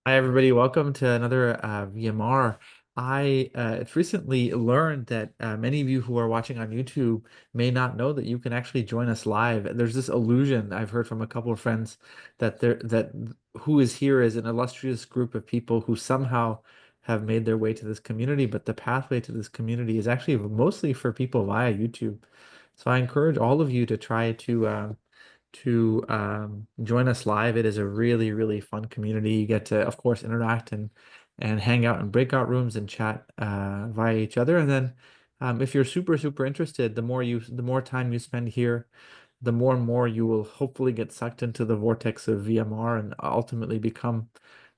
Hi, everybody. Welcome to another VMR. It's recently learned that many of you who are watching on YouTube may not know that you can actually join us live. There's this illusion I've heard from a couple of friends that who is here is an illustrious group of people who somehow have made their way to this community, but the pathway to this community is actually mostly for people via YouTube. So I encourage all of you to try to join us live. It is a really, really fun community. You get to, of course, interact and hang out in breakout rooms and chat via each other. And then if you're super, super interested, the more time you spend here, the more and more you will hopefully get sucked into the vortex of VMR and ultimately become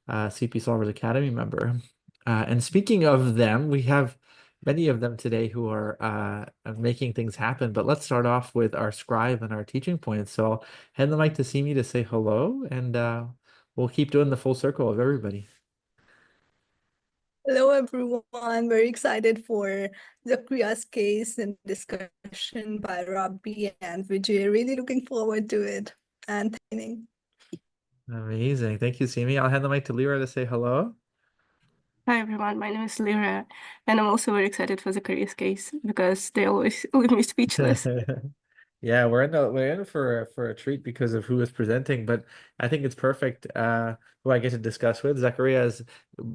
a CP Solvers Academy member. And speaking of them, we have many of them today who are making things happen. But let's start off with our scribe and our teaching points. So I'll hand the mic to Simi to say hello, and we'll keep doing the full circle of everybody. Hello, everyone. I'm very excited for Zakriya's case and discussion by Rabih and Vijay. Really looking forward to it and thanking. Amazing. Thank you, Simi. I'll hand the mic to Lyra to say hello. Hi everyone, my name is Lyra, and I'm also very excited for Zakaria's case because they always leave me speechless. Yeah, we're in for a treat because of who is presenting, but I think it's perfect who I get to discuss with. Zachariah is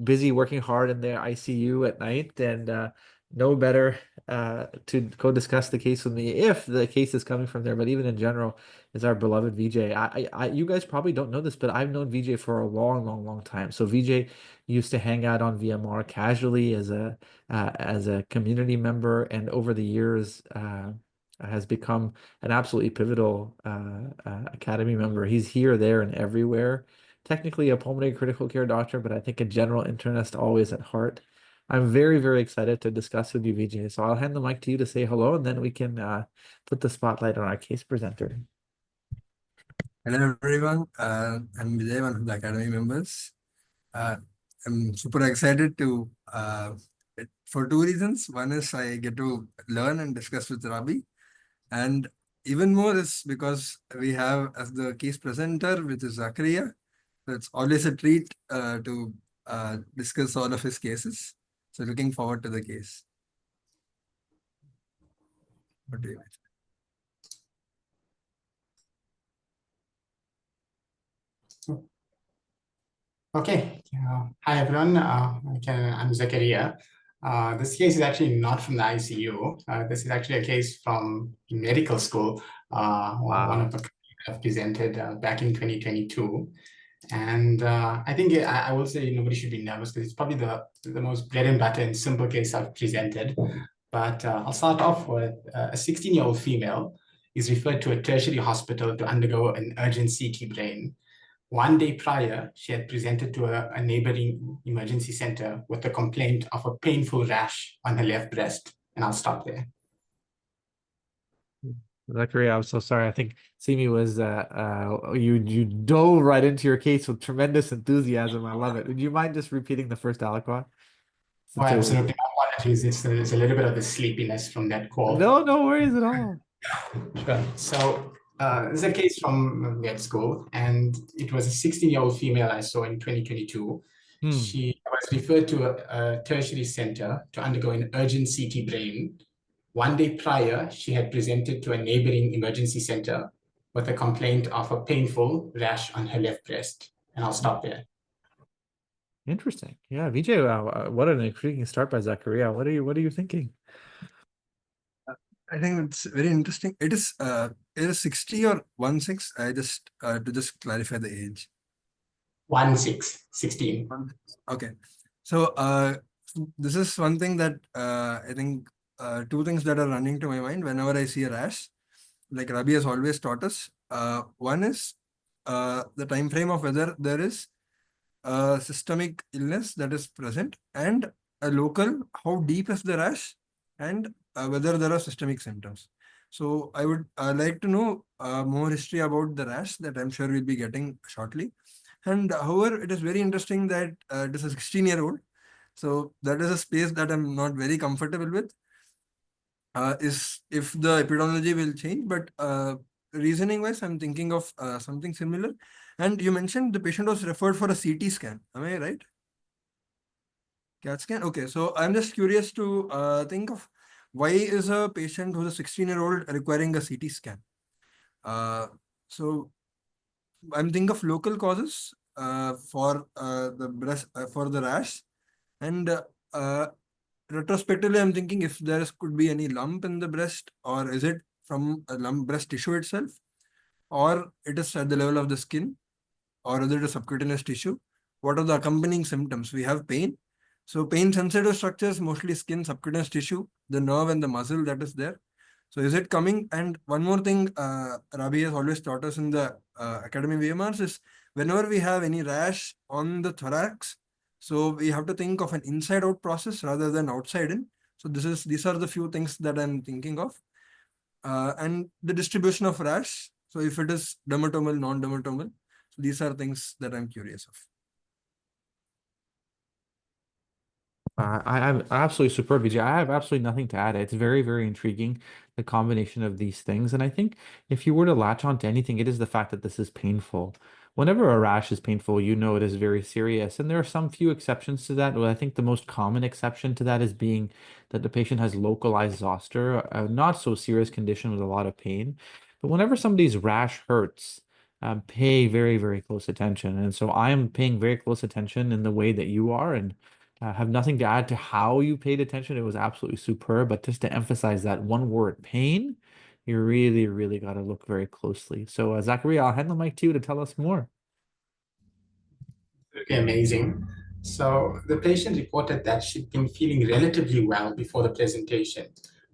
busy working hard in the ICU at night, and no better to go discuss the case with me if the case is coming from there, but even in general, is our beloved VJ. You guys probably don't know this, but I've known VJ for a long, long, long time. So VJ used to hang out on VMR casually as a community member, and over the years has become an absolutely pivotal academy member. He's here, there, and everywhere. Technically a pulmonary critical care doctor, but I think a general internist always at heart. I'm very, very excited to discuss with you, Vijay. So I'll hand the mic to you to say hello, and then we can put the spotlight on our case presenter. Hello, everyone. I'm Vijay, one of the Academy members. I'm super excited to for two reasons. One is I get to learn and discuss with Rabih, and even more is because we have as the case presenter, which is Zakariya. So it's always a treat to discuss all of his cases. So looking forward to the case. What do you think? Okay. Hi, everyone. I'm Zakariya. This case is actually not from the ICU. This is actually a case from medical school. One of the colleagues have presented back in 2022. And I think I will say nobody should be nervous because it's probably the most bread and butter and simple case I've presented. But I'll start off with a 16-year-old female is referred to a tertiary hospital to undergo an urgent CT brain. One day prior, she had presented to a neighboring emergency center with a complaint of a painful rash on her left breast. And I'll stop there. Zachariah, I'm so sorry. I think Simi was you dove right into your case with tremendous enthusiasm. I love it. Would you mind just repeating the first aliquot? Oh, absolutely. Apologies. There's a little bit of the sleepiness from that call. No worries at all. Sure. So this is a case from med school, and it was a 16-year-old female I saw in 2022. She was referred to a tertiary center to undergo an urgent CT brain. One day prior, she had presented to a neighboring emergency center with a complaint of a painful rash on her left breast. And I'll stop there. Interesting. Yeah, Vijay, what an intriguing start by Zachariah. What are you thinking? I think it's very interesting. It is 60 or 16. I just to just clarify the age. 16. Okay. So this is one thing that I think two things that are running to my mind whenever I see a rash, like Rabih has always taught us. One is the time frame of whether there is a systemic illness that is present, and a local, how deep is the rash, and whether there are systemic symptoms. So I would like to know more history about the rash that I'm sure we'll be getting shortly. And however, it is very interesting that it is a 16-year-old. So that is a space that I'm not very comfortable with. Is if the epidemiology will change, but reasoning wise, I'm thinking of something similar. And you mentioned the patient was referred for a CT scan. Am I right? CAT scan. Okay, so I'm just curious to think of why is a patient who's a 16-year-old requiring a CT scan? So I'm thinking of local causes for the breast for the rash, and retrospectively, I'm thinking if there could be any lump in the breast, or is it from a lump breast tissue itself, or it is at the level of the skin, or is it a subcutaneous tissue? What are the accompanying symptoms? We have pain. So pain sensitive structures, mostly skin, subcutaneous tissue, the nerve and the muscle that is there. So is it coming? And one more thing, Rabih has always taught us in the academy VMRs is whenever we have any rash on the thorax, so we have to think of an inside out process rather than outside in. So these are the few things that I'm thinking of. And the distribution of rash. So if it is dermatomal, non-dermatomal, so these are things that I'm curious of. I'm absolutely superb, Vijay. I have absolutely nothing to add. It's very, very intriguing, the combination of these things. And I think if you were to latch on to anything, it is the fact that this is painful. Whenever a rash is painful, you know it is very serious. And there are some few exceptions to that. Well, I think the most common exception to that is being that the patient has localized zoster, a not so serious condition with a lot of pain. But whenever somebody's rash hurts, pay very, very close attention. And so I am paying very close attention in the way that you are. And have nothing to add to how you paid attention. It was absolutely superb. But just to emphasize that one word, pain, you really, really got to look very closely. So, Zachary, I'll hand the mic to you to tell us more. Okay, amazing. So the patient reported that she'd been feeling relatively well before the presentation,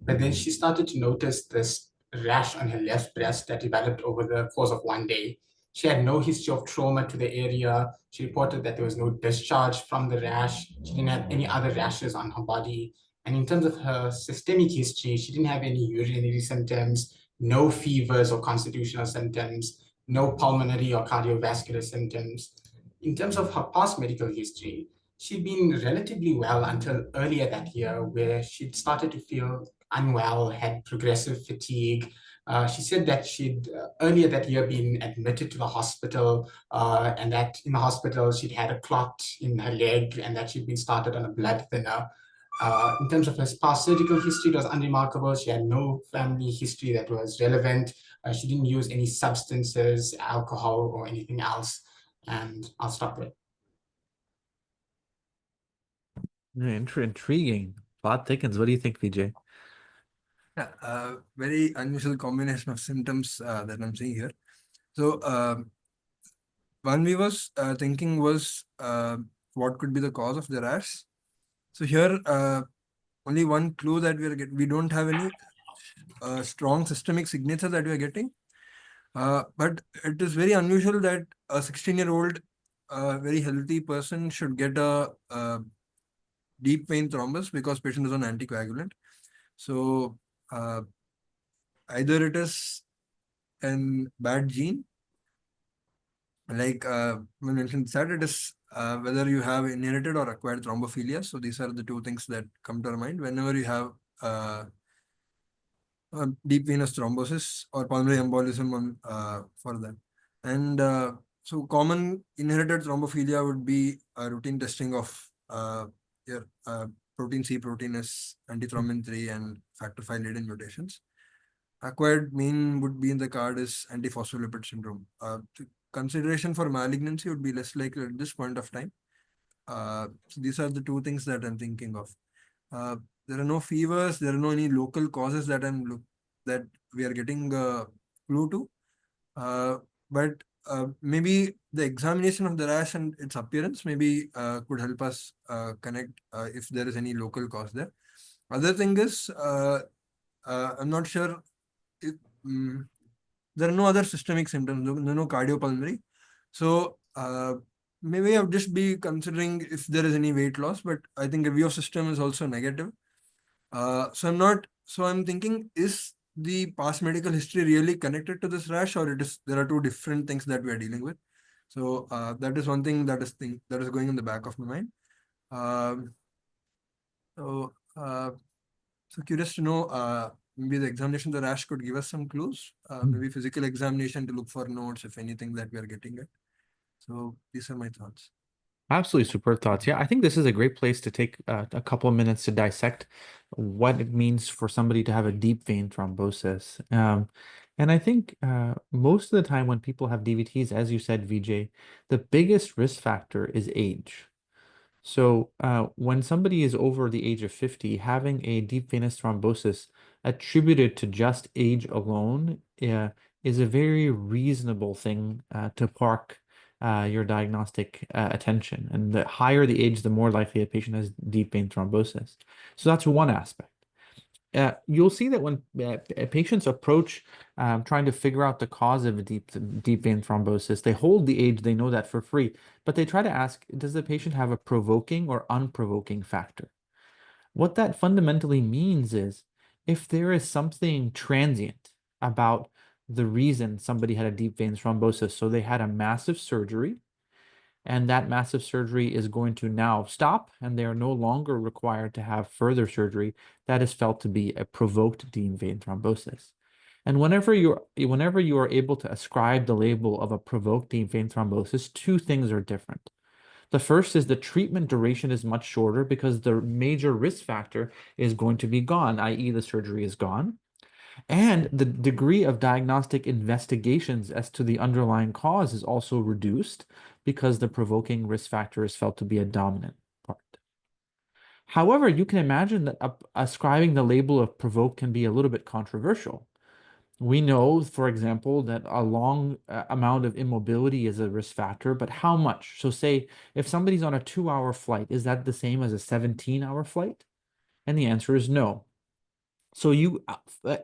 but then she started to notice this rash on her left breast that developed over the course of one day. She had no history of trauma to the area. She reported that there was no discharge from the rash. She didn't have any other rashes on her body. And in terms of her systemic history, she didn't have any urinary symptoms, no fevers or constitutional symptoms, no pulmonary or cardiovascular symptoms. In terms of her past medical history, she'd been relatively well until earlier that year, where she'd started to feel unwell, had progressive fatigue. She said that she'd earlier that year been admitted to the hospital, and that in the hospital she'd had a clot in her leg, and that she'd been started on a blood thinner. In terms of her past surgical history, it was unremarkable. She had no family history that was relevant. She didn't use any substances, alcohol, or anything else. And I'll stop there. Intriguing. Plot thickens. What do you think, Vijay? Yeah, very unusual combination of symptoms that I'm seeing here. So one we was thinking was what could be the cause of the rash. So here only one clue that we don't have any strong systemic signature that we are getting. But it is very unusual that a 16-year-old very healthy person should get a deep vein thrombus because patient is on anticoagulant. So either it is an bad gene, like we mentioned that it is whether you have inherited or acquired thrombophilia. So these are the two things that come to our mind whenever you have deep venous thrombosis or pulmonary embolism for that. And so common inherited thrombophilia would be routine testing of your protein C, protein S, antithrombin 3, and factor V Leiden mutations. Acquired mean would be in the card is antiphospholipid syndrome. Consideration for malignancy would be less likely at this point of time. So these are the two things that I'm thinking of. There are no fevers. There are no any local causes that that we are getting a clue to. But maybe the examination of the rash and its appearance maybe could help us connect if there is any local cause there. Other thing is I'm not sure if there are no other systemic symptoms. No cardiopulmonary. So maybe I would just be considering if there is any weight loss, but I think a VO system is also negative. So I'm thinking, is the past medical history really connected to this rash, or there are two different things that we are dealing with? So that is one thing that is going in the back of my mind. So curious to know, maybe the examination of the rash could give us some clues. Maybe physical examination to look for notes, if anything that we are getting at. So these are my thoughts. Absolutely superb thoughts. Yeah, I think this is a great place to take a couple of minutes to dissect what it means for somebody to have a deep vein thrombosis. And I think most of the time when people have DVTs, as you said, VJ, the biggest risk factor is age. So when somebody is over the age of 50, having a deep venous thrombosis attributed to just age alone is a very reasonable thing to park your diagnostic attention. And the higher the age, the more likely a patient has deep vein thrombosis. So that's one aspect. You'll see that when patients approach trying to figure out the cause of a deep vein thrombosis, they hold the age, they know that for free, but they try to ask, does the patient have a provoking or unprovoking factor? What that fundamentally means is if there is something transient about the reason somebody had a deep vein thrombosis, so they had a massive surgery, and that massive surgery is going to now stop, and they are no longer required to have further surgery, that is felt to be a provoked deep vein thrombosis. And whenever you are able to ascribe the label of a provoked deep vein thrombosis, two things are different. The first is the treatment duration is much shorter because the major risk factor is going to be gone, i.e. the surgery is gone. And the degree of diagnostic investigations as to the underlying cause is also reduced because the provoking risk factor is felt to be a dominant part. However, you can imagine that ascribing the label of provoked can be a little bit controversial. We know, for example, that a long amount of immobility is a risk factor, but how much? So say if somebody's on a 2-hour flight, is that the same as a 17-hour flight? And the answer is no. So you,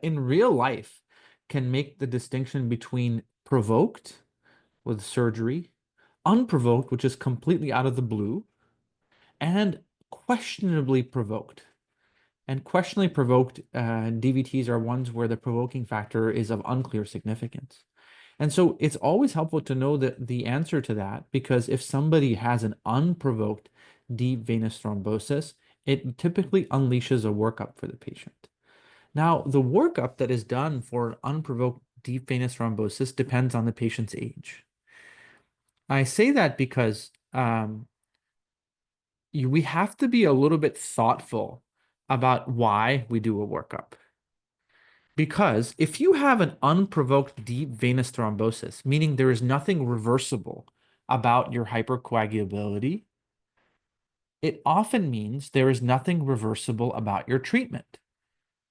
in real life, can make the distinction between provoked with surgery, unprovoked, which is completely out of the blue, and questionably provoked. And questionably provoked DVTs are ones where the provoking factor is of unclear significance. And so it's always helpful to know the answer to that, because if somebody has an unprovoked deep venous thrombosis, it typically unleashes a workup for the patient. Now, the workup that is done for unprovoked deep venous thrombosis depends on the patient's age. I say that because we have to be a little bit thoughtful about why we do a workup. Because if you have an unprovoked deep venous thrombosis, meaning there is nothing reversible about your hypercoagulability, it often means there is nothing reversible about your treatment,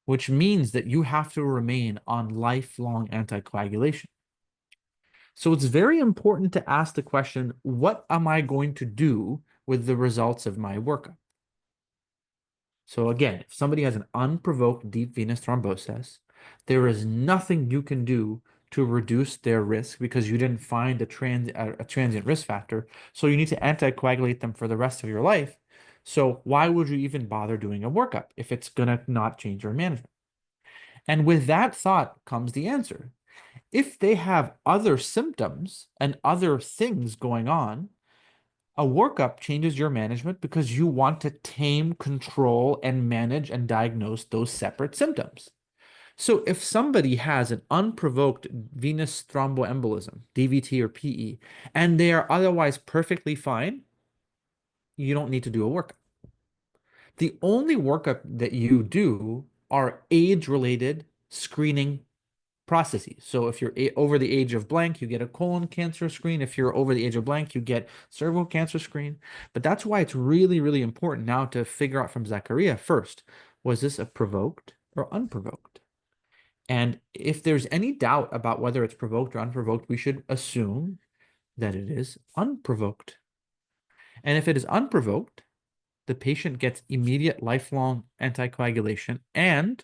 which means that you have to remain on lifelong anticoagulation. So it's very important to ask the question, what am I going to do with the results of my workup? So again, if somebody has an unprovoked deep venous thrombosis, there is nothing you can do to reduce their risk because you didn't find a transient risk factor. So you need to anticoagulate them for the rest of your life. So why would you even bother doing a workup if it's going to not change your management? And with that thought comes the answer. If they have other symptoms and other things going on, a workup changes your management because you want to tame, control, and manage and diagnose those separate symptoms. So if somebody has an unprovoked venous thromboembolism, DVT or PE, and they are otherwise perfectly fine, you don't need to do a workup. The only workup that you do are age-related screening processes. So if you're over the age of blank, you get a colon cancer screen. If you're over the age of blank, you get cervical cancer screen. But that's why it's really, really important now to figure out from Zachariah first, was this a provoked or unprovoked? And if there's any doubt about whether it's provoked or unprovoked, we should assume that it is unprovoked. And if it is unprovoked, the patient gets immediate lifelong anticoagulation, and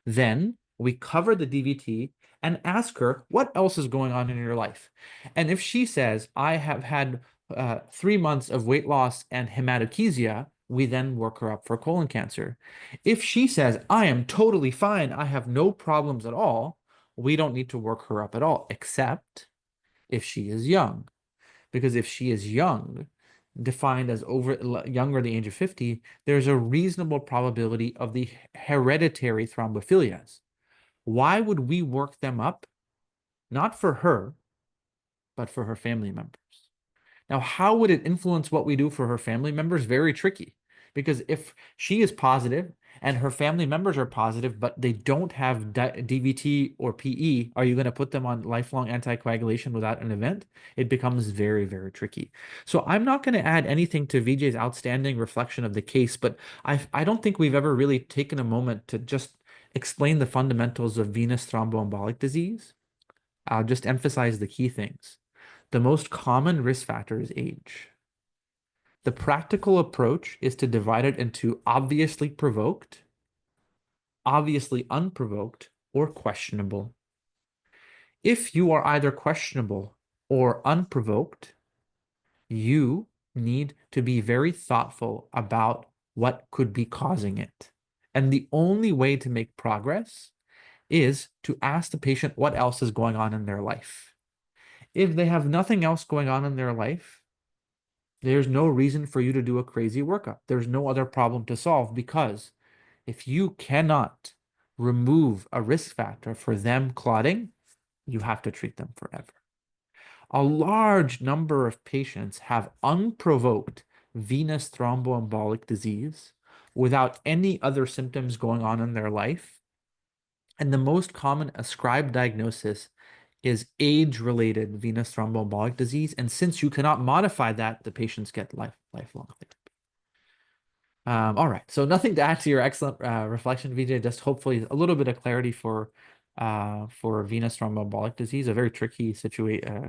then we cover the DVT and ask her, what else is going on in your life? And if she says, I have had 3 months of weight loss and hematochezia, we then work her up for colon cancer. If she says, I am totally fine, I have no problems at all, we don't need to work her up at all, except if she is young. Because if she is young, defined as younger the age of 50, there's a reasonable probability of the hereditary thrombophilias. Why would we work them up? Not for her, but for her family members. Now, how would it influence what we do for her family members? Very tricky. Because if she is positive and her family members are positive, but they don't have DVT or PE, are you going to put them on lifelong anticoagulation without an event? It becomes very, very tricky. So I'm not going to add anything to Vijay's outstanding reflection of the case, but I don't think we've ever really taken a moment to just explain the fundamentals of venous thromboembolic disease. I'll just emphasize the key things. The most common risk factor is age. The practical approach is to divide it into obviously provoked, obviously unprovoked, or questionable. If you are either questionable or unprovoked, you need to be very thoughtful about what could be causing it. And the only way to make progress is to ask the patient what else is going on in their life. If they have nothing else going on in their life, there's no reason for you to do a crazy workup. There's no other problem to solve, because if you cannot remove a risk factor for them clotting, you have to treat them forever. A large number of patients have unprovoked venous thromboembolic disease without any other symptoms going on in their life. And the most common ascribed diagnosis is age-related venous thromboembolic disease. And since you cannot modify that, the patients get lifelong therapy. All right, so nothing to add to your excellent reflection, Vijay, just hopefully a little bit of clarity for venous thromboembolic disease, a very tricky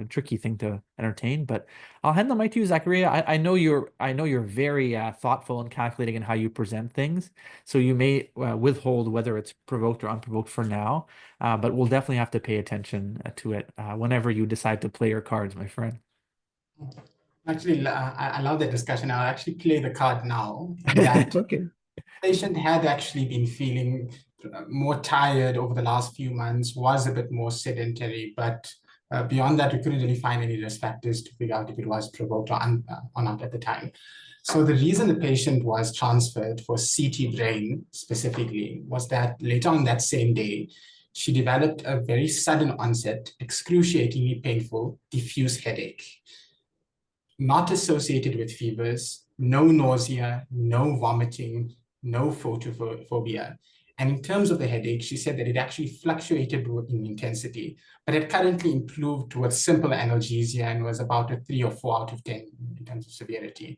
tricky thing to entertain. But I'll hand the mic to you, Zakaria. I know you're very thoughtful and calculating in how you present things, so you may withhold whether it's provoked or unprovoked for now, but we'll definitely have to pay attention to it whenever you decide to play your cards, my friend. Actually, I love that discussion. I'll actually play the card now. That Okay. patient had actually been feeling more tired over the last few months, was a bit more sedentary, but beyond that, we couldn't really find any risk factors to figure out if it was provoked or not at the time. So the reason the patient was transferred for CT brain specifically was that later on that same day, she developed a very sudden onset, excruciatingly painful, diffuse headache, not associated with fevers, no nausea, no vomiting, no photophobia. And in terms of the headache, she said that it actually fluctuated in intensity, but it currently improved towards simple analgesia and was about a 3 or 4 out of 10 in terms of severity.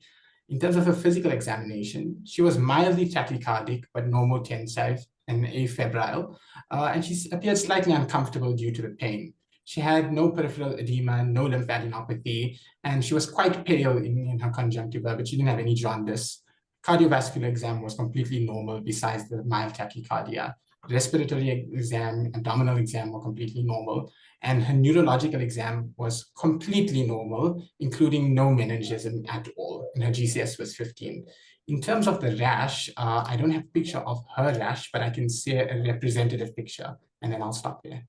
In terms of her physical examination, she was mildly tachycardic, but normal tensile and afebrile, and she appeared slightly uncomfortable due to the pain. She had no peripheral edema, no lymphadenopathy, and she was quite pale in her conjunctiva, but she didn't have any jaundice. Cardiovascular exam was completely normal besides the mild tachycardia. Respiratory exam, abdominal exam were completely normal, and her neurological exam was completely normal, including no meningism at all, and her GCS was 15. In terms of the rash, I don't have a picture of her rash, but I can see a representative picture, and then I'll stop there.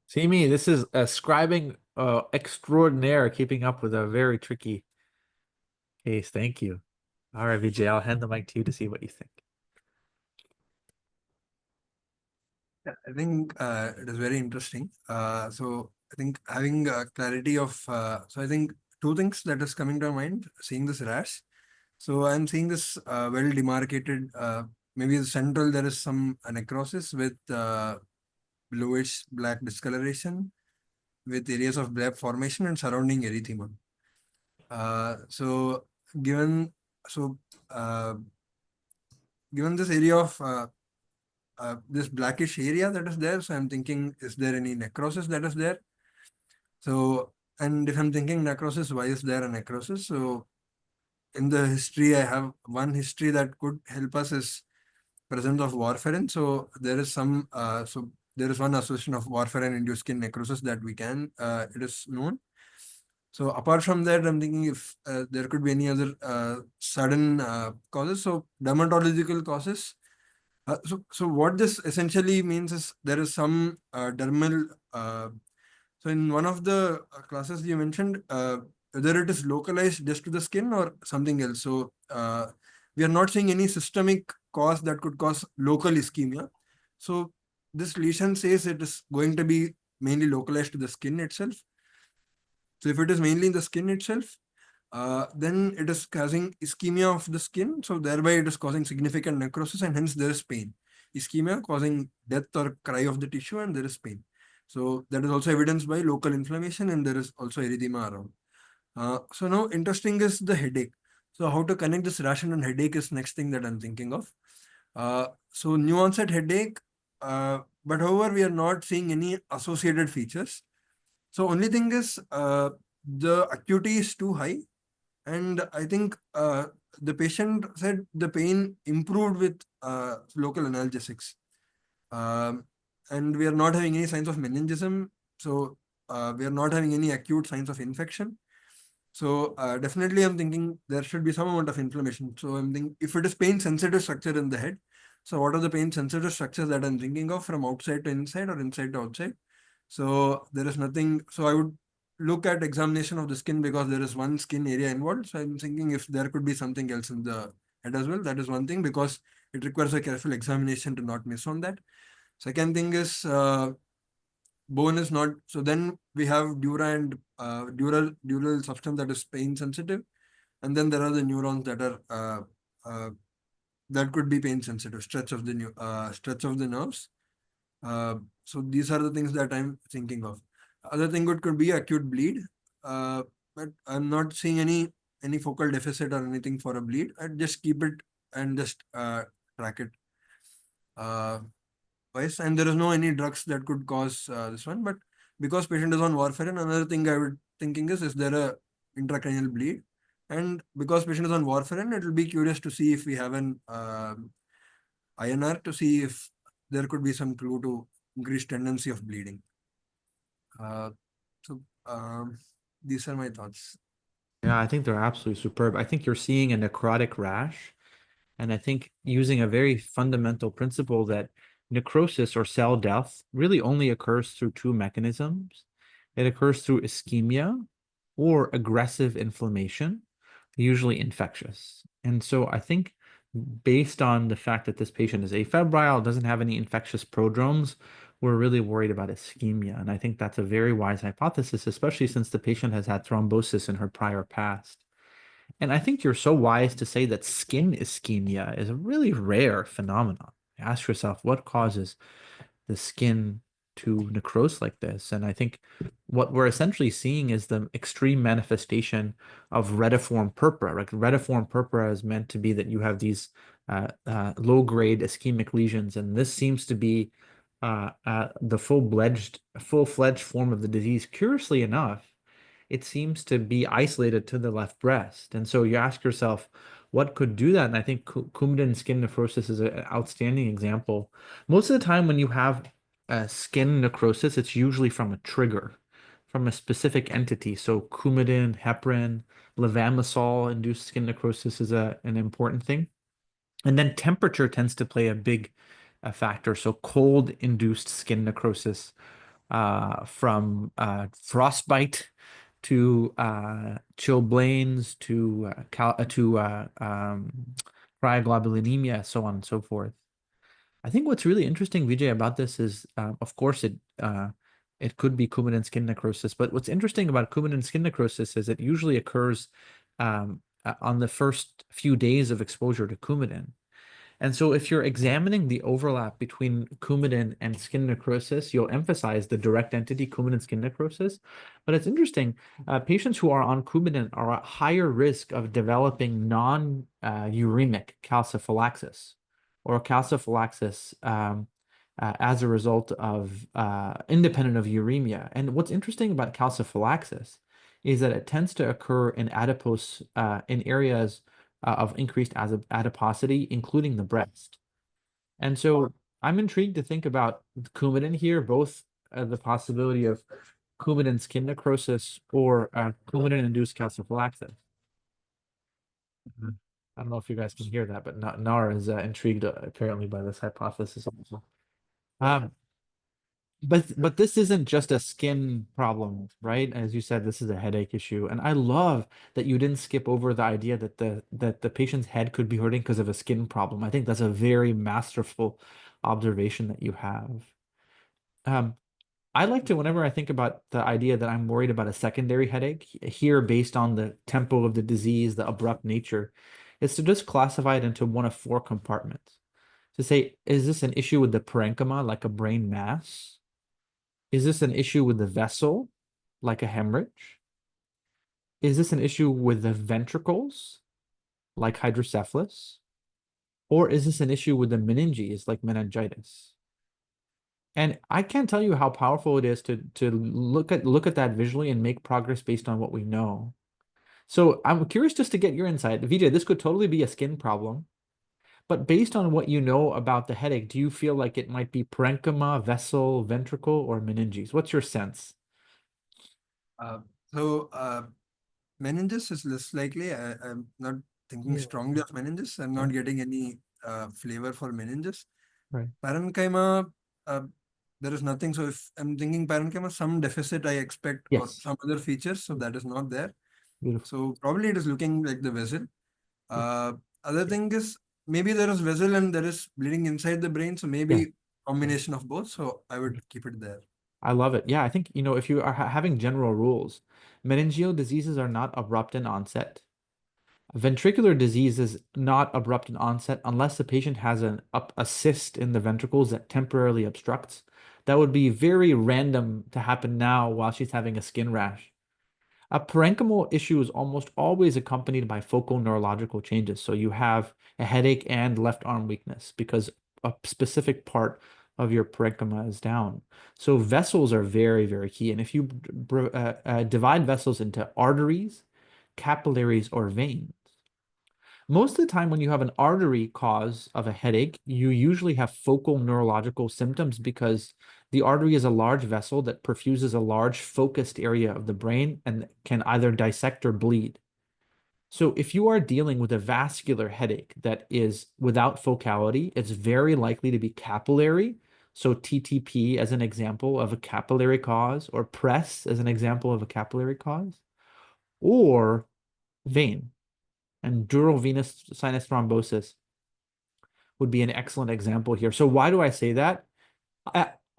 See me, this is a scribing extraordinaire, keeping up with a very tricky case. Thank you. All right, Vijay, I'll hand the mic to you to see what you think. Yeah, I think it is very interesting. So I think having clarity of, so I think two things that is coming to mind, seeing this rash. So I'm seeing this well demarcated, maybe the central, there is some necrosis with bluish black discoloration with areas of bleb formation and surrounding erythema. So given this area of this blackish area that is there, so I'm thinking, is there any necrosis that is there? So, and if I'm thinking necrosis, why is there a necrosis? So in the history, I have one history that could help us is presence of warfarin. So there is some, so there is one association of warfarin-induced skin necrosis that we can, it is known. So apart from that, I'm thinking if there could be any other sudden causes. So dermatological causes. So what this essentially means is there is some dermal. So in one of the classes you mentioned, whether it is localized just to the skin or something else. So we are not seeing any systemic cause that could cause local ischemia. So this lesion says it is going to be mainly localized to the skin itself. So if it is mainly in the skin itself, then it is causing ischemia of the skin. So thereby it is causing significant necrosis and hence there is pain. Ischemia causing death or cry of the tissue and there is pain. So that is also evidenced by local inflammation and there is also erythema around. So now interesting is the headache. So how to connect this rash and headache is next thing that I'm thinking of. So new onset headache, but however we are not seeing any associated features. So only thing is the acuity is too high. And I think the patient said the pain improved with local analgesics. And we are not having any signs of meningism. So we are not having any acute signs of infection. So definitely I'm thinking there should be some amount of inflammation. So I'm thinking if it is pain sensitive structure in the head. So what are the pain sensitive structures that I'm thinking of from outside to inside or inside to outside? So there is nothing. So I would look at examination of the skin because there is one skin area involved. So I'm thinking if there could be something else in the head as well. That is one thing because it requires a careful examination to not miss on that. Second thing is bone is not. So then we have dura and dural substance that is pain sensitive. And then there are the neurons that are that could be pain sensitive, stretch of the nerves. So these are the things that I'm thinking of. Other thing could be acute bleed, but I'm not seeing any focal deficit or anything for a bleed. I'd just keep it and just track it. And there is no any drugs that could cause this one. But because patient is on warfarin, another thing I would thinking is there a intracranial bleed? And because patient is on warfarin, it will be curious to see if we have an INR to see if there could be some clue to increased tendency of bleeding. So these are my thoughts. Yeah, I think they're absolutely superb. I think you're seeing a necrotic rash. And I think using a very fundamental principle that necrosis or cell death really only occurs through two mechanisms. It occurs through ischemia or aggressive inflammation, usually infectious. And so I think based on the fact that this patient is afebrile, doesn't have any infectious prodromes, we're really worried about ischemia. And I think that's a very wise hypothesis, especially since the patient has had thrombosis in her prior past. And I think you're so wise to say that skin ischemia is a really rare phenomenon. Ask yourself, what causes the skin to necrose like this? And I think what we're essentially seeing is the extreme manifestation of retiform purpura. Like retiform purpura is meant to be that you have these low-grade ischemic lesions, and this seems to be the full-fledged form of the disease. Curiously enough, it seems to be isolated to the left breast. And so you ask yourself, what could do that? And I think Coumadin skin nephrosis is an outstanding example. Most of the time when you have skin necrosis, it's usually from a trigger, from a specific entity. So Coumadin, heparin, levamisole-induced skin necrosis is an important thing. And then temperature tends to play a big factor. So cold-induced skin necrosis from frostbite to chilblains to cryoglobulinemia, so on and so forth. I think what's really interesting, Vijay, about this is, of course, it could be Coumadin skin necrosis, but what's interesting about Coumadin skin necrosis is it usually occurs on the first few days of exposure to Coumadin. And so if you're examining the overlap between Coumadin and skin necrosis, you'll emphasize the direct entity Coumadin skin necrosis. But it's interesting, patients who are on Coumadin are at higher risk of developing non-uremic calciphylaxis or calciphylaxis as a result of independent of uremia. And what's interesting about calciphylaxis is that it tends to occur in adipose in areas of increased adiposity, including the breast. And so I'm intrigued to think about Coumadin here, both the possibility of Coumadin skin necrosis or Coumadin-induced calciphylaxis. I don't know if you guys can hear that, but Nara is intrigued apparently by this hypothesis also. But this isn't just a skin problem, right? As you said, this is a headache issue. And I love that you didn't skip over the idea that the patient's head could be hurting because of a skin problem. I think that's a very masterful observation that you have. I like to, whenever I think about the idea that I'm worried about a secondary headache here based on the tempo of the disease, the abrupt nature, is to just classify it into one of four compartments. To say, is this an issue with the parenchyma, like a brain mass? Is this an issue with the vessel, like a hemorrhage? Is this an issue with the ventricles, like hydrocephalus? Or is this an issue with the meninges, like meningitis? And I can't tell you how powerful it is to look at that visually and make progress based on what we know. So I'm curious just to get your insight. Vijay, this could totally be a skin problem, but based on what you know about the headache, do you feel like it might be parenchyma, vessel, ventricle, or meninges? What's your sense? Uh, so meninges is less likely. I'm not thinking Yeah. strongly of meninges. I'm not getting any flavor for meninges. Right. Parenchyma, there is nothing. So if I'm thinking parenchyma, some deficit I expect or Yes. some other features. So that is not there. Beautiful. So probably it is looking like the vessel. Other thing is maybe there is vessel and there is bleeding inside the brain. So maybe combination of both. So I would keep it there. I love it. Yeah, I think, if you are having general rules, meningeal diseases are not abrupt in onset. Ventricular disease is not abrupt in onset unless the patient has a cyst in the ventricles that temporarily obstructs. That would be very random to happen now while she's having a skin rash. A parenchymal issue is almost always accompanied by focal neurological changes. So you have a headache and left arm weakness because a specific part of your parenchyma is down. So vessels are very, very key. And if you divide vessels into arteries, capillaries, or veins, most of the time when you have an artery cause of a headache, you usually have focal neurological symptoms because the artery is a large vessel that perfuses a large focused area of the brain and can either dissect or bleed. So if you are dealing with a vascular headache that is without focality, it's very likely to be capillary. So TTP as an example of a capillary cause, or PRESS as an example of a capillary cause, or vein. And dural venous sinus thrombosis would be an excellent example here. So why do I say that?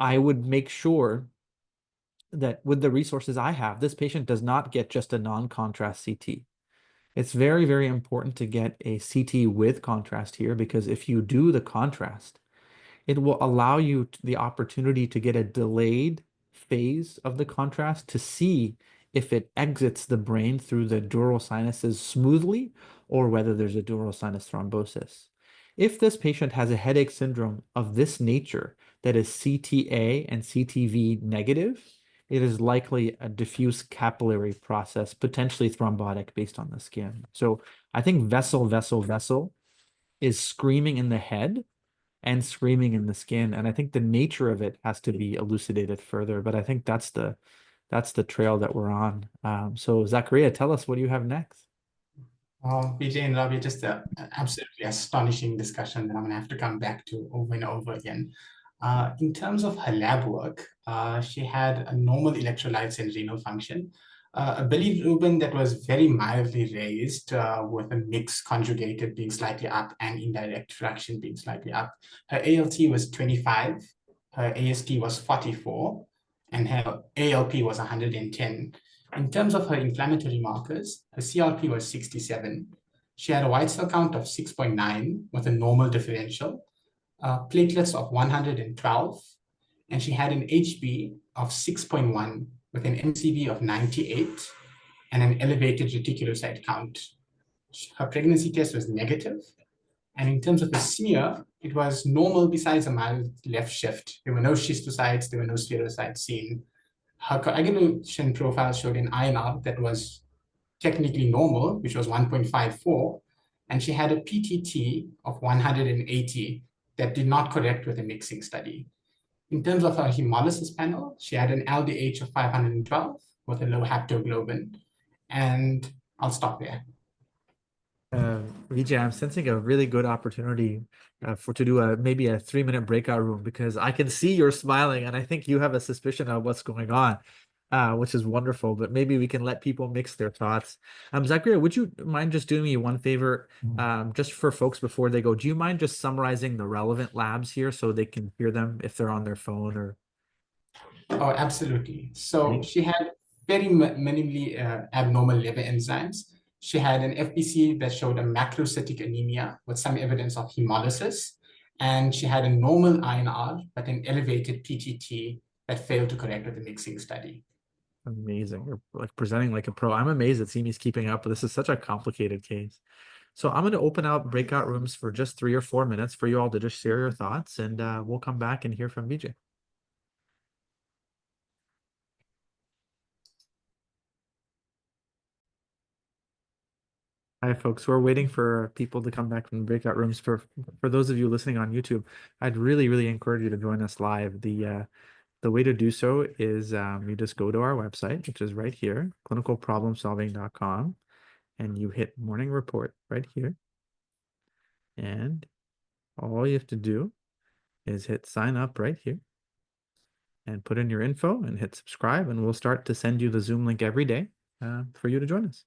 I would make sure that with the resources I have, this patient does not get just a non-contrast CT. It's very, very important to get a CT with contrast here, because if you do the contrast, it will allow you the opportunity to get a delayed phase of the contrast to see if it exits the brain through the dural sinuses smoothly or whether there's a dural sinus thrombosis. If this patient has a headache syndrome of this nature that is CTA and CTV negative, it is likely a diffuse capillary process, potentially thrombotic based on the skin. So I think vessel is screaming in the head and screaming in the skin. And I think the nature of it has to be elucidated further. But I think that's the trail that we're on. So Zachariah, tell us, what do you have next? Vijay and Rabih, just an absolutely astonishing discussion that I'm going to have to come back to over and over again. In terms of her lab work, she had a normal electrolytes and renal function, a bilirubin that was very mildly raised, with a mix conjugated being slightly up and indirect fraction being slightly up. Her ALT was 25, her AST was 44, and her ALP was 110. In terms of her inflammatory markers, her CRP was 67. She had a white cell count of 6.9 with a normal differential, platelets of 112, and she had an HB of 6.1 with an MCV of 98 and an elevated reticulocyte count. Her pregnancy test was negative, and in terms of the smear, it was normal besides a mild left shift. There were no schistocytes, there were no spherocytes seen. Her coagulation profile showed an INR that was technically normal, which was 1.54, and she had a PTT of 180 that did not correct with a mixing study. In terms of her hemolysis panel, she had an LDH of 512 with a low haptoglobin, and I'll stop there. Vijay, I'm sensing a really good opportunity to do maybe a 3-minute breakout room, because I can see you're smiling and I think you have a suspicion of what's going on, which is wonderful. But maybe we can let people mix their thoughts. Zachariah, would you mind just doing me one favor, just for folks before they go? Do you mind just summarizing the relevant labs here so they can hear them if they're on their phone or? Oh, absolutely. So she had very minimally abnormal liver enzymes. She had an FBC that showed a macrocytic anemia with some evidence of hemolysis. And she had a normal INR, but an elevated PTT that failed to correct with the mixing study. Amazing. You're like presenting like a pro. I'm amazed that Simi's keeping up. This is such a complicated case. So I'm going to open out breakout rooms for just 3 or 4 minutes for you all to just share your thoughts, and we'll come back and hear from Vijay. Hi, folks. We're waiting for people to come back from the breakout rooms. For those of you listening on YouTube, I'd really encourage you to join us live. The way to do so is you just go to our website, which is right here, clinicalproblemsolving.com, and you hit morning report right here. And all you have to do is hit sign up right here and put in your info and hit subscribe, and we'll start to send you the Zoom link every day for you to join us.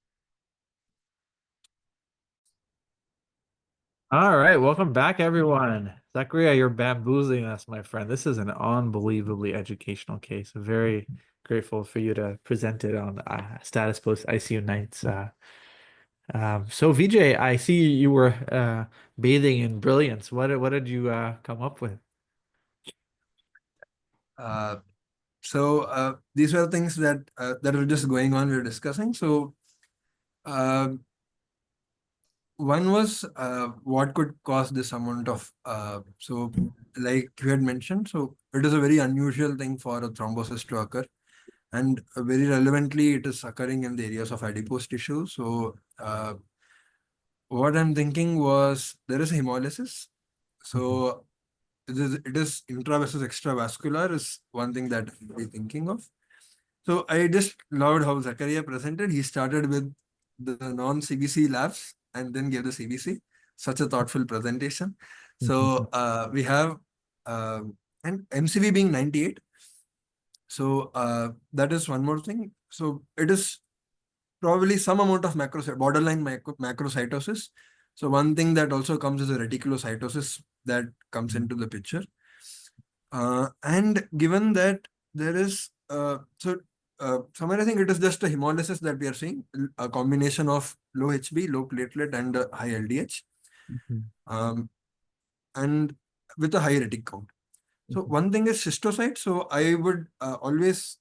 All right, welcome back, everyone. Zachariah, you're bamboozling us, my friend. This is an unbelievably educational case. Very grateful for you to present it on Status Post ICU Nights. So Vijay, I see you were bathing in brilliance. What did you come up with? So these were things that that were just going on. We were discussing. So one was what could cause this amount of so like you had mentioned. So it is a very unusual thing for a thrombosis to occur, and very relevantly, it is occurring in the areas of adipose tissue. So what I'm thinking was there is hemolysis. So it is intra versus extravascular is one thing that I'll be thinking of. So I just loved how Zachariah presented. He started with the non-CBC labs and then gave the CBC. Such a thoughtful presentation. So we have and MCV being 98. So that is one more thing. So it is probably some amount of borderline macrocytosis. So one thing that also comes is a reticulocytosis that comes into the picture. And given that there is somewhere I think it is just a hemolysis that we are seeing, a combination of low HB, low platelet, and high LDH, and with a high retic count. So one thing is cystocyte. So I would always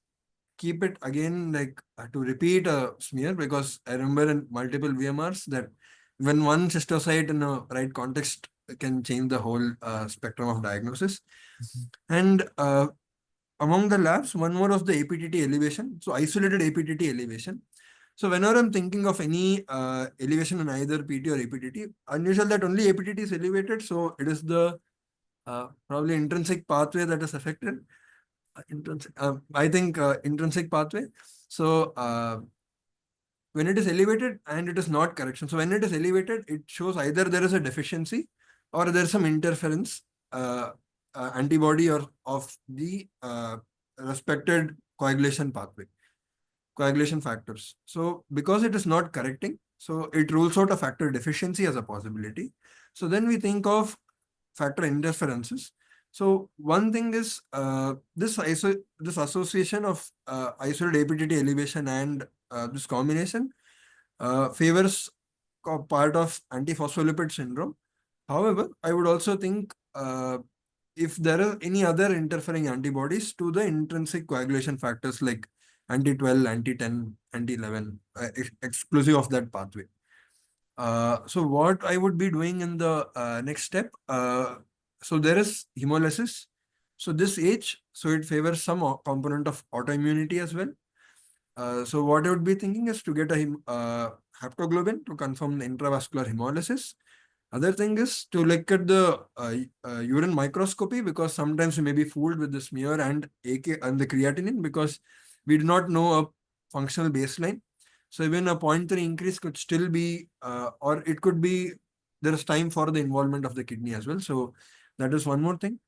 keep it again, like to repeat a smear, because I remember in multiple VMRs that when one cystocyte in a right context can change the whole spectrum of diagnosis. And among the labs, one more of the APTT elevation. So isolated APTT elevation. So whenever I'm thinking of any elevation in either PT or APTT, unusual that only APTT is elevated. So it is the probably intrinsic pathway that is affected. I think intrinsic pathway. So when it is elevated and it is not correction. So when it is elevated, it shows either there is a deficiency or there is some interference antibody or of the respected coagulation pathway, coagulation factors. So because it is not correcting, so it rules out a factor deficiency as a possibility. So then we think of factor interferences. So one thing is this association of isolated APTT elevation and this combination favors part of antiphospholipid syndrome. However, I would also think if there are any other interfering antibodies to the intrinsic coagulation factors like anti-12, anti-10, anti-11, exclusive of that pathway. So what I would be doing in the next step, so there is hemolysis. So this age, so it favors some component of autoimmunity as well. So what I would be thinking is to get a haptoglobin to confirm the intravascular hemolysis. Other thing is to look at the urine microscopy, because sometimes we may be fooled with the smear and AK and the creatinine because we do not know a functional baseline. So even a 0.3 increase could still be, or it could be, there is time for the involvement of the kidney as well. So that is one more thing.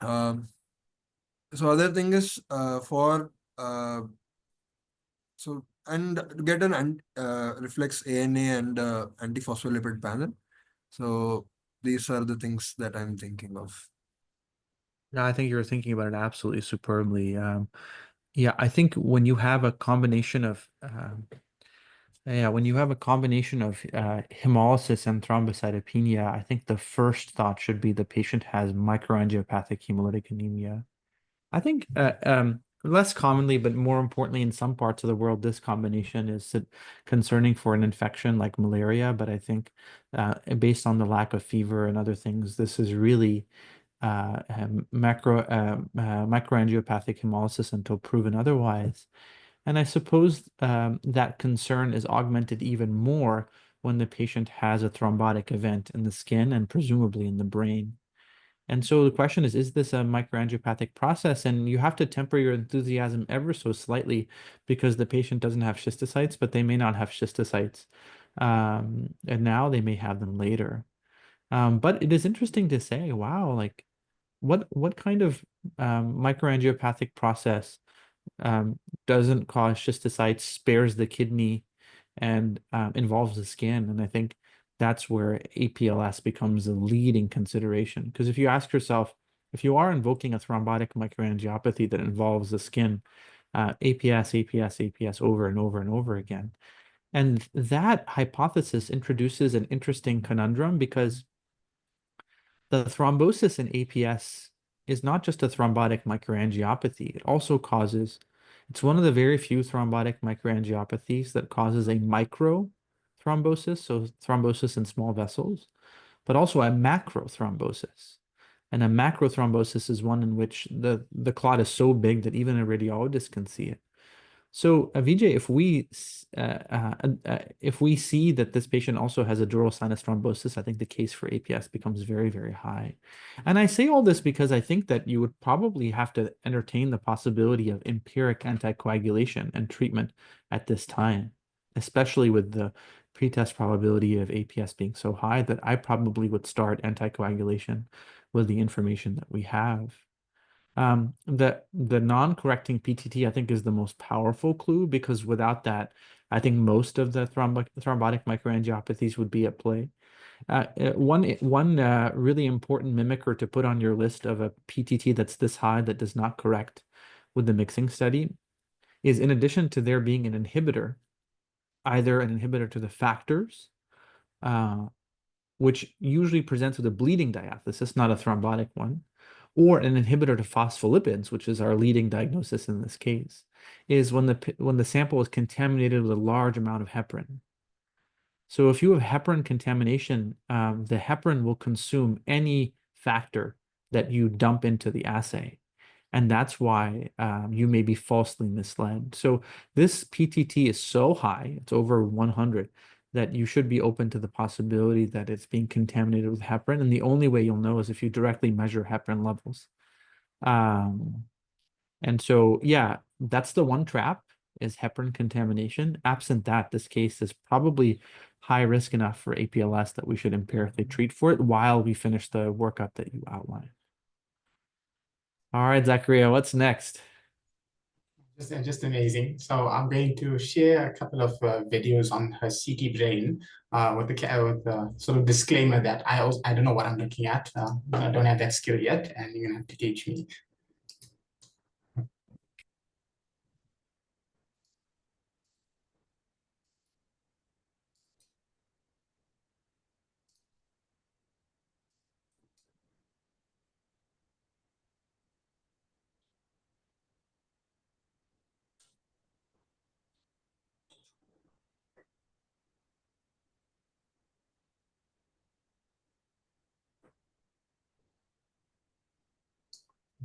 So other thing is for so and to get an reflex ANA and antiphospholipid panel. So these are the things that I'm thinking of. No, I think you're thinking about it absolutely superbly. Yeah, I think when you have a combination of hemolysis and thrombocytopenia, I think the first thought should be the patient has microangiopathic hemolytic anemia. I think less commonly, but more importantly, in some parts of the world, this combination is concerning for an infection like malaria. But I think based on the lack of fever and other things, this is really microangiopathic hemolysis until proven otherwise. And I suppose that concern is augmented even more when the patient has a thrombotic event in the skin and presumably in the brain. And so the question is this a microangiopathic process? And you have to temper your enthusiasm ever so slightly because the patient doesn't have schistocytes, but they may not have schistocytes. And now they may have them later. But it is interesting to say, wow, like what kind of microangiopathic process doesn't cause schistocytes, spares the kidney, and involves the skin? And I think that's where APLS becomes a leading consideration. Because if you ask yourself, if you are invoking a thrombotic microangiopathy that involves the skin, APS, APS, APS over and over and over again. And that hypothesis introduces an interesting conundrum because the thrombosis in APS is not just a thrombotic microangiopathy. It also causes, it's one of the very few thrombotic microangiopathies that causes a micro thrombosis, so thrombosis in small vessels, but also a macro thrombosis. And a macro thrombosis is one in which the clot is so big that even a radiologist can see it. So, Vijay, if we see that this patient also has a dural sinus thrombosis, I think the case for APS becomes very, very high. And I say all this because I think that you would probably have to entertain the possibility of empiric anticoagulation and treatment at this time, especially with the pretest probability of APS being so high that I probably would start anticoagulation with the information that we have. The non-correcting PTT, I think, is the most powerful clue because without that, I think most of the thrombotic microangiopathies would be at play. One really important mimicker to put on your list of a PTT that's this high that does not correct with the mixing study is, in addition to there being an inhibitor, either an inhibitor to the factors, which usually presents with a bleeding diathesis, not a thrombotic one, or an inhibitor to phospholipids, which is our leading diagnosis in this case, is when the sample is contaminated with a large amount of heparin. So if you have heparin contamination, the heparin will consume any factor that you dump into the assay. And that's why you may be falsely misled. So this PTT is so high, it's over 100, that you should be open to the possibility that it's being contaminated with heparin. And the only way you'll know is if you directly measure heparin levels. And so, yeah, that's the one trap is heparin contamination. Absent that, this case is probably high risk enough for APLS that we should empirically treat for it while we finish the workup that you outlined. All right, Zachariah, what's next? Just amazing. So I'm going to share a couple of videos on her CT brain with the sort of disclaimer that I don't know what I'm looking at. I don't have that skill yet, and you're gonna have to teach me.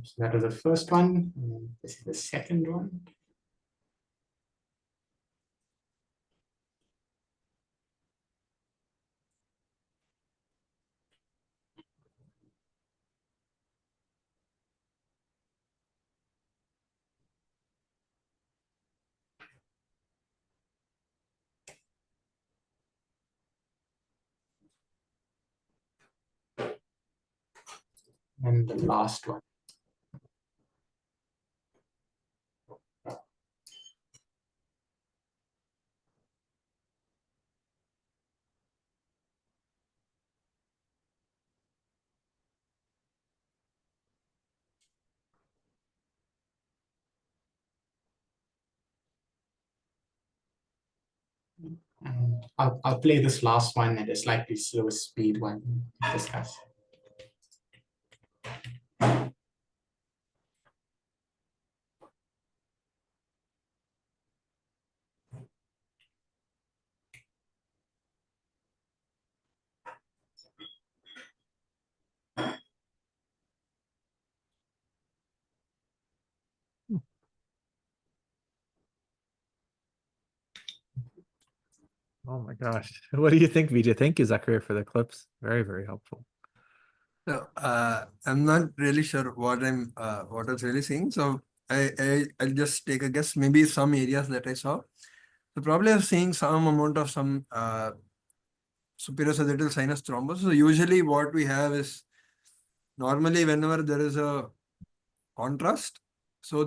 So that was the first one. And this is the second one. And the last one. I'll play this last one at a slightly slower speed when we discuss. Oh my gosh. What do you think, Vijay? Thank you, Zachary, for the clips. Very, very helpful. So I'm not really sure what what I was really seeing. So I'll just take a guess. Maybe some areas that I saw. So probably I'm seeing some amount of some superior sagittal sinus thrombosis. So usually what we have is normally whenever there is a contrast. So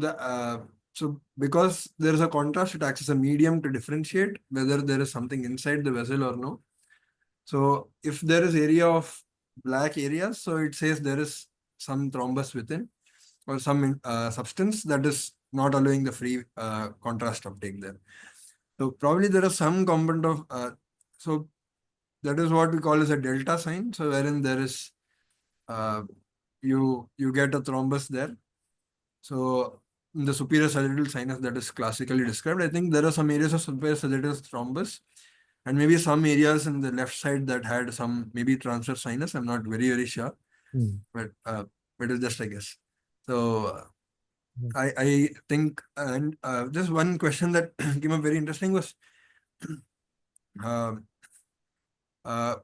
because there is a contrast, it acts as a medium to differentiate whether there is something inside the vessel or no. So if there is area of black areas, so it says there is some thrombus within or some substance that is not allowing the free contrast uptake there. So probably there is some component of so that is what we call as a delta sign. So wherein there is you get a thrombus there. So in the superior sagittal sinus that is classically described, I think there are some areas of superior sagittal thrombus and maybe some areas in the left side that had some maybe transverse sinus. I'm not very sure, but it's just a guess. So I think, and just one question that came up very interesting was, uh, can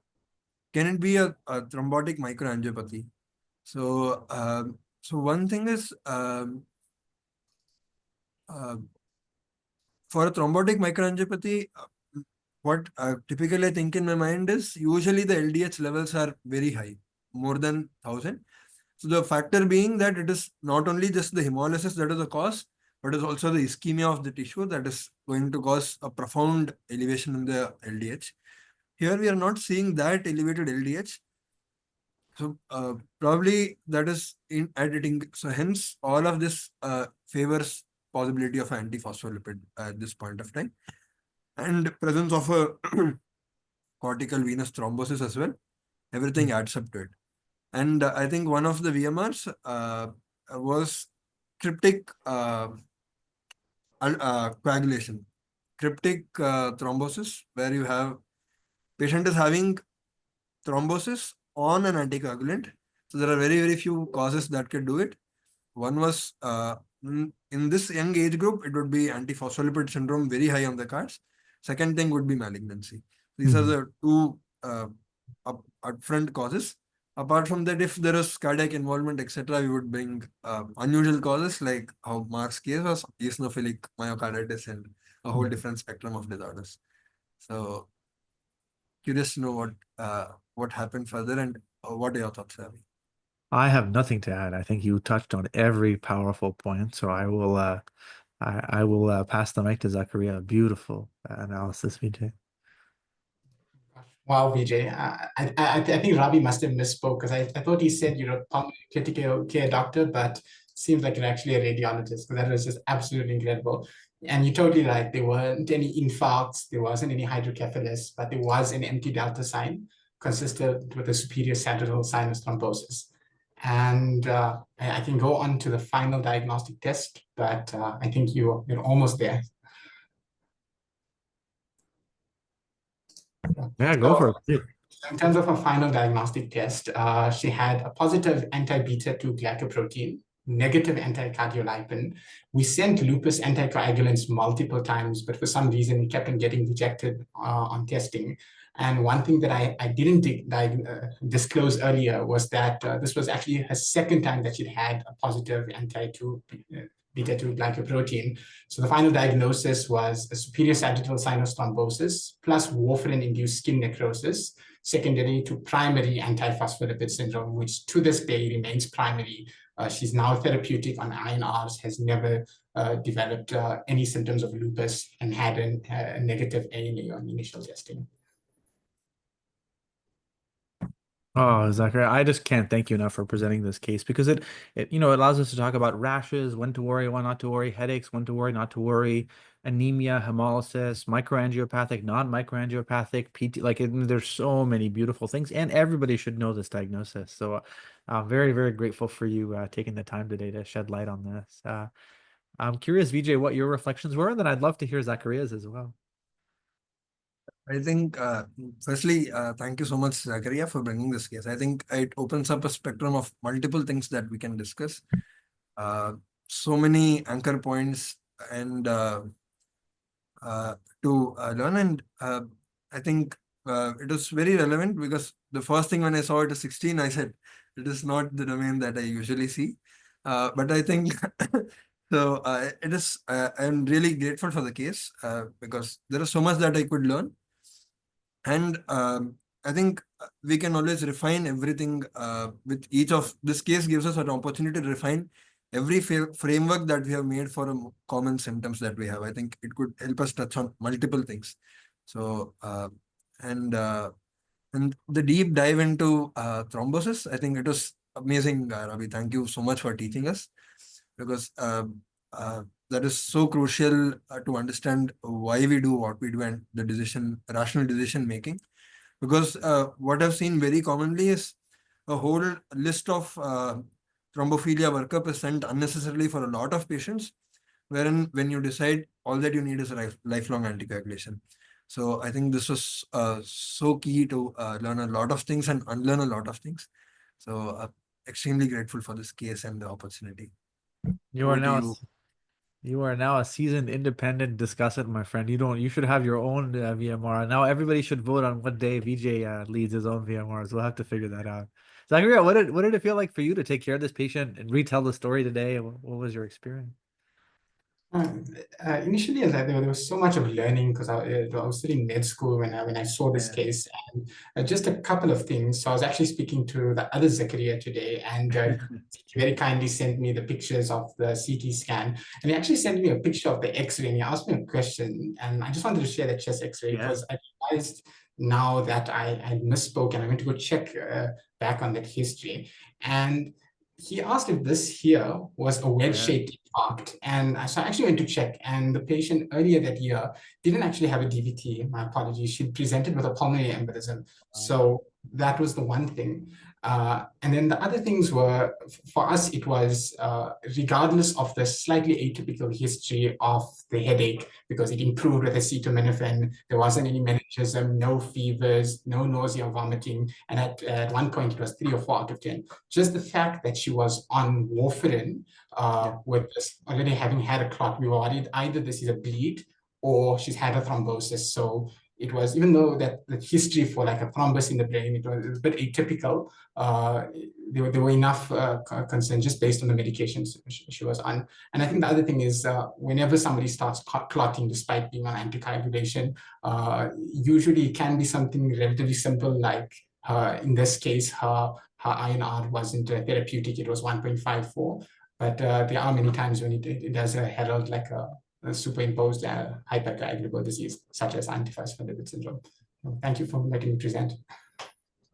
it be a thrombotic microangiopathy? So so one thing is for a thrombotic microangiopathy, what typically I think in my mind is usually the LDH levels are very high, more than 1000. So the factor being that it is not only just the hemolysis that is the cause, but it's also the ischemia of the tissue that is going to cause a profound elevation in the LDH. Here we are not seeing that elevated LDH. So probably that is in editing. So hence all of this favors possibility of antiphospholipid at this point of time. And presence of a cortical venous thrombosis as well. Everything adds up to it. And I think one of the VMRs was cryptic coagulation, cryptic thrombosis, where you have patient is having thrombosis on an anticoagulant. So there are very few causes that could do it. One was in this young age group, it would be antiphospholipid syndrome, very high on the cards. Second thing would be malignancy. These are the two upfront causes. Apart from that, if there is cardiac involvement, etc., we would bring unusual causes like how Mark's case was eosinophilic myocarditis and a whole different spectrum of disorders. So curious to know what happened further and what are your thoughts, Ravi? I have nothing to add. I think you touched on every powerful point. So I will pass the mic to Zachariah. Beautiful analysis, Vijay. Wow, Vijay. I think Rabih must have misspoke because I thought he said you're a pulmonary critical care doctor, but seems like you're actually a radiologist because that was just absolutely incredible. And you're totally right. There weren't any infarcts, there wasn't any hydrocephalus, but there was an empty delta sign consistent with a superior sagittal sinus thrombosis. And I can go on to the final diagnostic test, but I think you're almost there. Yeah, go for it. In terms of her final diagnostic test, she had a positive anti-beta-2 glycoprotein, negative anti-cardiolipin. We sent lupus anticoagulants multiple times, but for some reason we kept on getting rejected on testing. And one thing that I didn't disclose earlier was that this was actually her second time that she'd had a positive beta-2 glycoprotein. So the final diagnosis was a superior sagittal sinus thrombosis plus warfarin-induced skin necrosis, secondary to primary antiphospholipid syndrome, which to this day remains primary. She's now therapeutic on INRs, has never developed any symptoms of lupus, and had a negative ANA on initial testing. Oh, Zachary, I just can't thank you enough for presenting this case because it it allows us to talk about rashes, when to worry, when not to worry, headaches, when to worry, not to worry, anemia, hemolysis, microangiopathic, non-microangiopathic, PT, there's so many beautiful things, and everybody should know this diagnosis. So, very, very grateful for you taking the time today to shed light on this. I'm curious, Vijay, what your reflections were, and then I'd love to hear Zacharias as well. I think, firstly, thank you so much, Zakaria, for bringing this case. I think it opens up a spectrum of multiple things that we can discuss. Uh, so many anchor points and to learn. And I think it was very relevant because the first thing when I saw it as 16, I said, it is not the domain that I usually see. But I think so. It is. I'm really grateful for the case because there is so much that I could learn. And I think we can always refine everything with each of this case gives us an opportunity to refine every framework that we have made for common symptoms that we have. I think it could help us touch on multiple things. So and and the deep dive into thrombosis, I think it was amazing, Ravi. Thank you so much for teaching us because that is so crucial to understand why we do what we do and the rational decision making. Because what I've seen very commonly is a whole list of thrombophilia workup is sent unnecessarily for a lot of patients, wherein when you decide all that you need is a lifelong anticoagulation. So I think this was so key to learn a lot of things and unlearn a lot of things. So extremely grateful for this case and the opportunity. You are now you are now a seasoned independent discussant, my friend. You should have your own VMR. Now everybody should vote on what day Vijay leads his own VMRs. We'll have to figure that out. Zachariah, what did it feel like for you to take care of this patient and retell the story today? What was your experience? Initially, there was so much of learning because I was still in med school when I saw this case, and just a couple of things. So I was actually speaking to the other Zakaria today, and he very kindly sent me the pictures of the CT scan, and he actually sent me a picture of the X-ray, and he asked me a question, and I just wanted to share that chest X-ray because I realized now that I misspoke, and I went to go check back on that history, and he asked if this here was a wedge-shaped infarct. And so I actually went to check, and the patient earlier that year didn't actually have a DVT. My apologies. She presented with a pulmonary embolism. So that was the one thing. And then the other things were, for us, it was regardless of the slightly atypical history of the headache, because it improved with acetaminophen, there wasn't any meningism, no fevers, no nausea, vomiting, and at one point it was 3 or 4 out of 10. Just the fact that she was on warfarin with this, already having had a clot, we were worried either this is a bleed or she's had a thrombosis. So it was, even though that the history for like a thrombus in the brain, it was a bit atypical, there were enough concerns just based on the medications she was on. And I think the other thing is whenever somebody starts clotting despite being on anticoagulation, usually it can be something relatively simple, like in this case, her INR wasn't therapeutic, it was 1.54. But there are many times when it does herald like a superimposed hypercoagulable disease, such as antiphospholipid syndrome. Thank you for letting me present.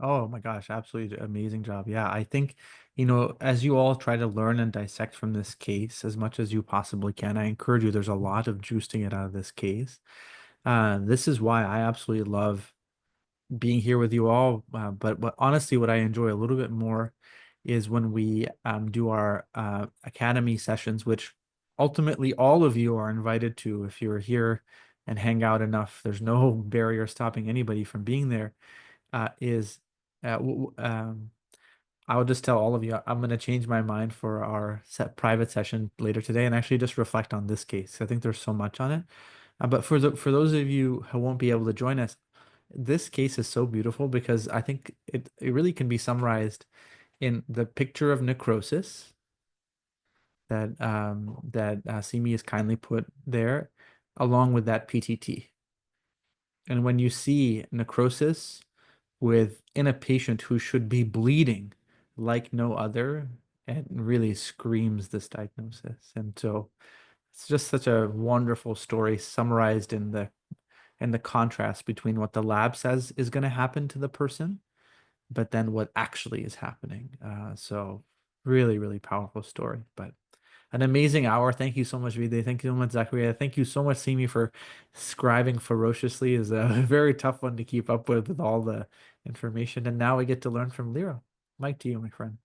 Oh my gosh, absolutely amazing job. Yeah, I think, as you all try to learn and dissect from this case as much as you possibly can, I encourage you, there's a lot of juice to get out of this case. This is why I absolutely love being here with you all. But honestly, what I enjoy a little bit more is when we do our academy sessions, which ultimately all of you are invited to. If you're here and hang out enough, there's no barrier stopping anybody from being there. I will just tell all of you, I'm going to change my mind for our private session later today and actually just reflect on this case. I think there's so much on it. But for those of you who won't be able to join us, this case is so beautiful because I think it really can be summarized in the picture of necrosis that Simi has kindly put there, along with that PTT. And when you see necrosis in a patient who should be bleeding like no other, it really screams this diagnosis. And so it's just such a wonderful story summarized in the contrast between what the lab says is going to happen to the person but then what actually is happening. So really, really powerful story, but an amazing hour. Thank you so much, Vijay. Thank you so much, Zakaria. Thank you so much, Simi, for scribing ferociously. Is a very tough one to keep up with all the information. And now we get to learn from Lyra. Mike to you, my friend.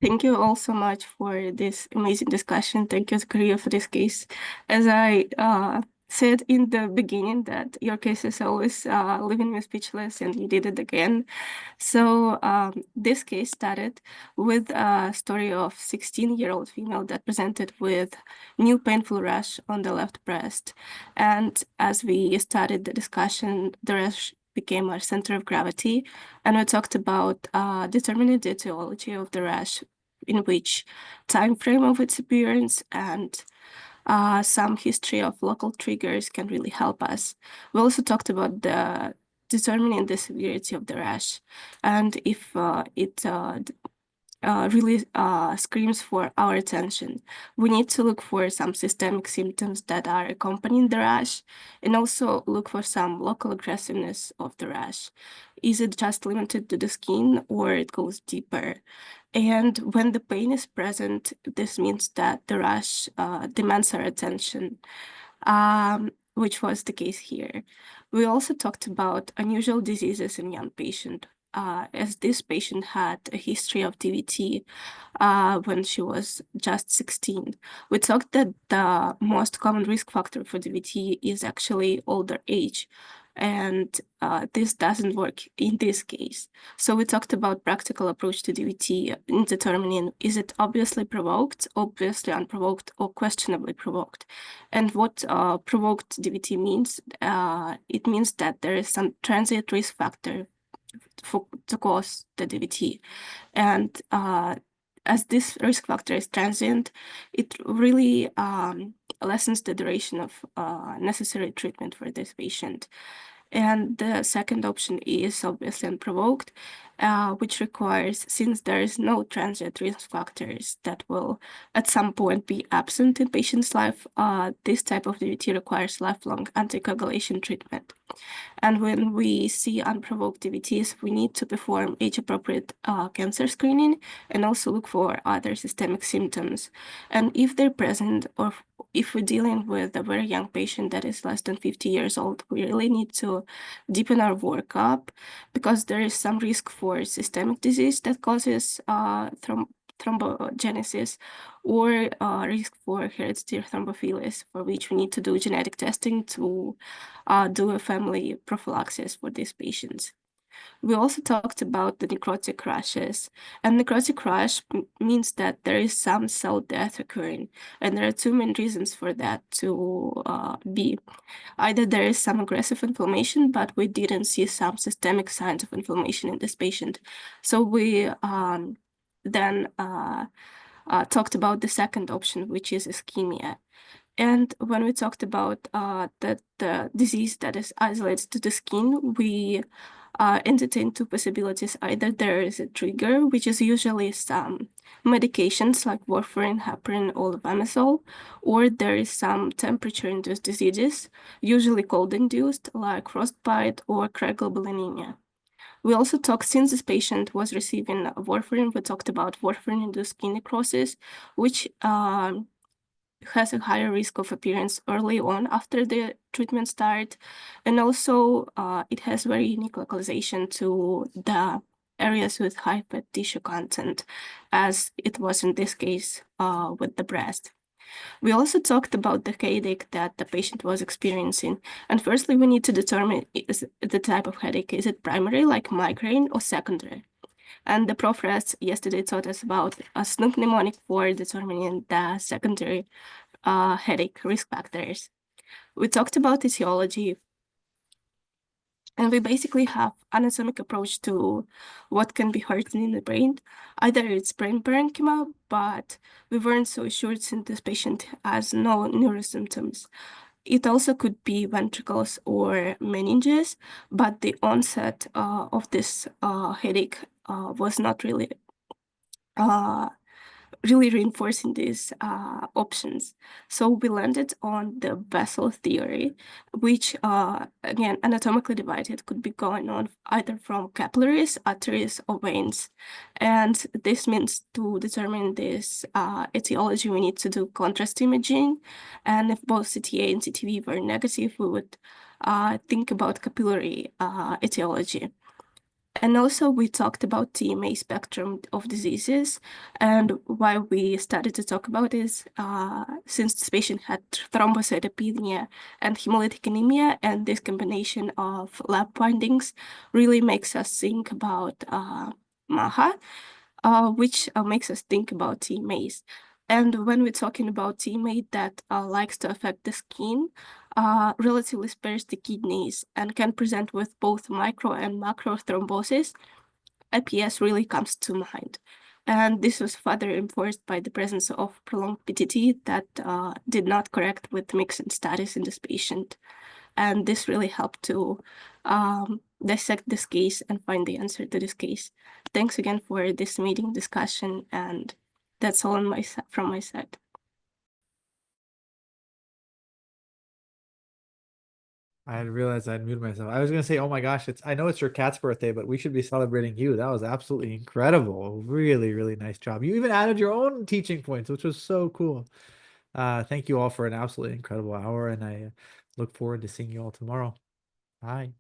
Thank you all so much for this amazing discussion. Thank you, Zakaria, for this case. As I said in the beginning, that your case is always leaving me speechless, and you did it again. So this case started with a story of 16-year-old female that presented with new painful rash on the left breast. And as we started the discussion, the rash became our center of gravity, and we talked about determining the etiology of the rash, in which time frame of its appearance and some history of local triggers can really help us. We also talked about the determining the severity of the rash, and if it really screams for our attention. We need to look for some systemic symptoms that are accompanying the rash, and also look for some local aggressiveness of the rash. Is it just limited to the skin, or it goes deeper? And when the pain is present, this means that the rash demands our attention, which was the case here. We also talked about unusual diseases in young patient, as this patient had a history of DVT when she was just 16. We talked that the most common risk factor for DVT is actually older age, and this doesn't work in this case. So we talked about practical approach to DVT in determining, is it obviously provoked, obviously unprovoked, or questionably provoked? And what provoked DVT means, it means that there is some transient risk factor to cause the DVT. And as this risk factor is transient, it really lessens the duration of necessary treatment for this patient. And the second option is obviously unprovoked, which requires, since there is no transient risk factors that will at some point be absent in patient's life, this type of DVT requires lifelong anticoagulation treatment. And when we see unprovoked DVTs, we need to perform age-appropriate cancer screening and also look for other systemic symptoms. And if they're present, or if we're dealing with a very young patient that is less than 50 years old, we really need to deepen our workup, because there is some risk for systemic disease that causes thrombogenesis, or risk for hereditary thrombophilus, for which we need to do genetic testing to do a family prophylaxis for these patients. We also talked about the necrotic rashes, and necrotic rash means that there is some cell death occurring, and there are two main reasons for that to be. Either there is some aggressive inflammation, but we didn't see some systemic signs of inflammation in this patient. So we then talked about the second option, which is ischemia. And when we talked about the disease that is isolated to the skin, we entertain two possibilities. Either there is a trigger, which is usually some medications like warfarin, heparin, or levamisole, or there is some temperature-induced diseases, usually cold-induced, like frostbite or cryoglobulinemia. We also talked, since this patient was receiving warfarin, we talked about warfarin-induced skin necrosis, which has a higher risk of appearance early on after the treatment start. And also it has very unique localization to the areas with high fat tissue content, as it was in this case with the breast. We also talked about the headache that the patient was experiencing. And firstly, we need to determine is the type of headache. Is it primary, like migraine, or secondary? And the prof yesterday taught us about a Snoop mnemonic for determining the secondary headache risk factors. We talked about etiology, and we basically have anatomic approach to what can be hurting in the brain. Either it's brain parenchyma, but we weren't so sure since this patient has no neurosymptoms. It also could be ventricles or meninges, but the onset of this headache was not really really reinforcing these options. So we landed on the vessel theory, which again, anatomically divided, could be going on either from capillaries, arteries, or veins. And this means to determine this etiology, we need to do contrast imaging. And if both CTA and CTV were negative, we would think about capillary etiology. And also we talked about TMA spectrum of diseases, and why we started to talk about this, since this patient had thrombocytopenia and hemolytic anemia, and this combination of lab findings really makes us think about MAHA, which makes us think about TMAs. And when we're talking about TMA that likes to affect the skin, relatively spares the kidneys and can present with both micro and macro thrombosis, IPS really comes to mind. And this was further enforced by the presence of prolonged PTT that did not correct with mixing status in this patient. And this really helped to dissect this case and find the answer to this case. Thanks again for this meeting discussion, and that's all on from my side. I had realized I'd muted myself. I was gonna say, oh my gosh, I know it's your cat's birthday, but we should be celebrating you. That was absolutely incredible. Really, really nice job. You even added your own teaching points, which was so cool. Thank you all for an absolutely incredible hour, and I look forward to seeing you all tomorrow. Bye.